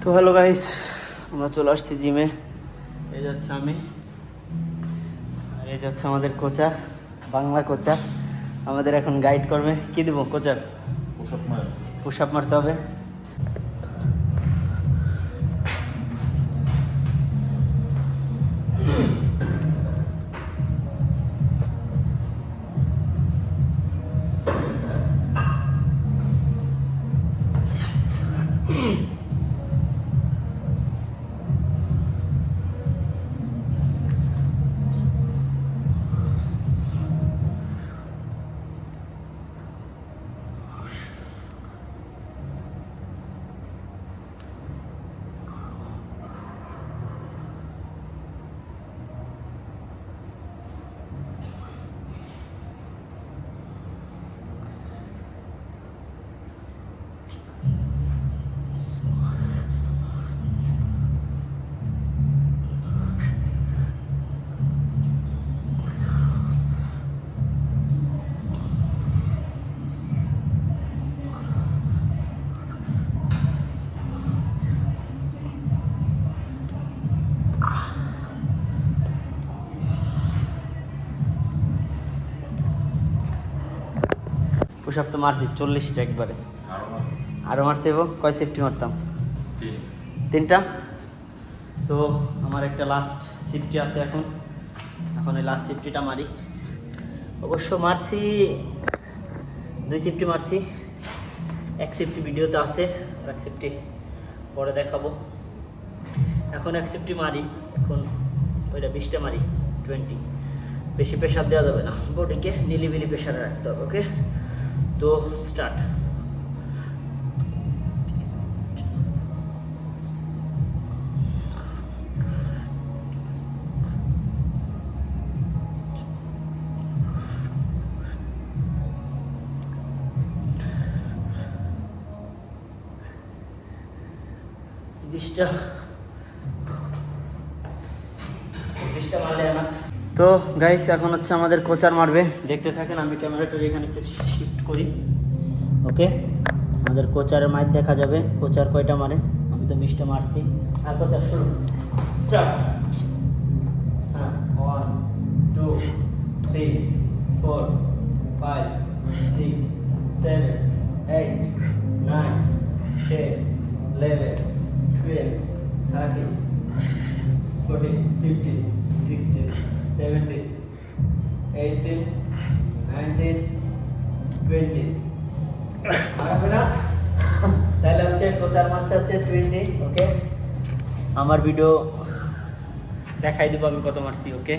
তো hello guys, আমরা চলে আসছি জিমে। এই যাচ্ছে আমি, আর এই যাচ্ছে আমাদের কোচার, বাংলা কোচার। আমাদের এখন গাইড করবে। কি দিব কোচার? পুশ আপ মারতে হবে। পুশ আপ তো মারছি 40টা একবারে। আরও মারতে হবো। কয় সেফটি মারতাম? 3টা। তো আমার একটা লাস্ট সেফটি আছে এখন এই লাস্ট সেফটিটা মারি। অবশ্য মারছি 2 সেফটি মারছি। 1 সেফটি ভিডিওতে আছে, আর 1 সেফটি পরে দেখাবো। এখন 1 সেফটি মারি, এখন ওইটা 20টা মারি 20। বেশি প্রেশার দেওয়া যাবে না, বডিকে নিলিবিলি প্রেশারে রাখতে হবে। ওকে, তো স্টার্ট। তো গাইস, এখন হচ্ছে আমাদের কোচার মারবে, দেখতে থাকেন। আমি ক্যামেরাটা এখানে একটু শিফট করি। ওকে, আমাদের কোচারের মাইক দেখা যাবে। কোচার কয়টা মারে? আমি তো 20টা মারছি। আর কোচার শুরু, স্টার্ট। হ্যাঁ, 1 2 3 4 5 6 7 8 9 10 11 12 13 14 15 16 17 18 19 20। মারবে না তাহলে হচ্ছে কোচার মারছে হচ্ছে 20। ওকে, আমার ভিডিও দেখাই দিব আমি কত মারছি। ওকে।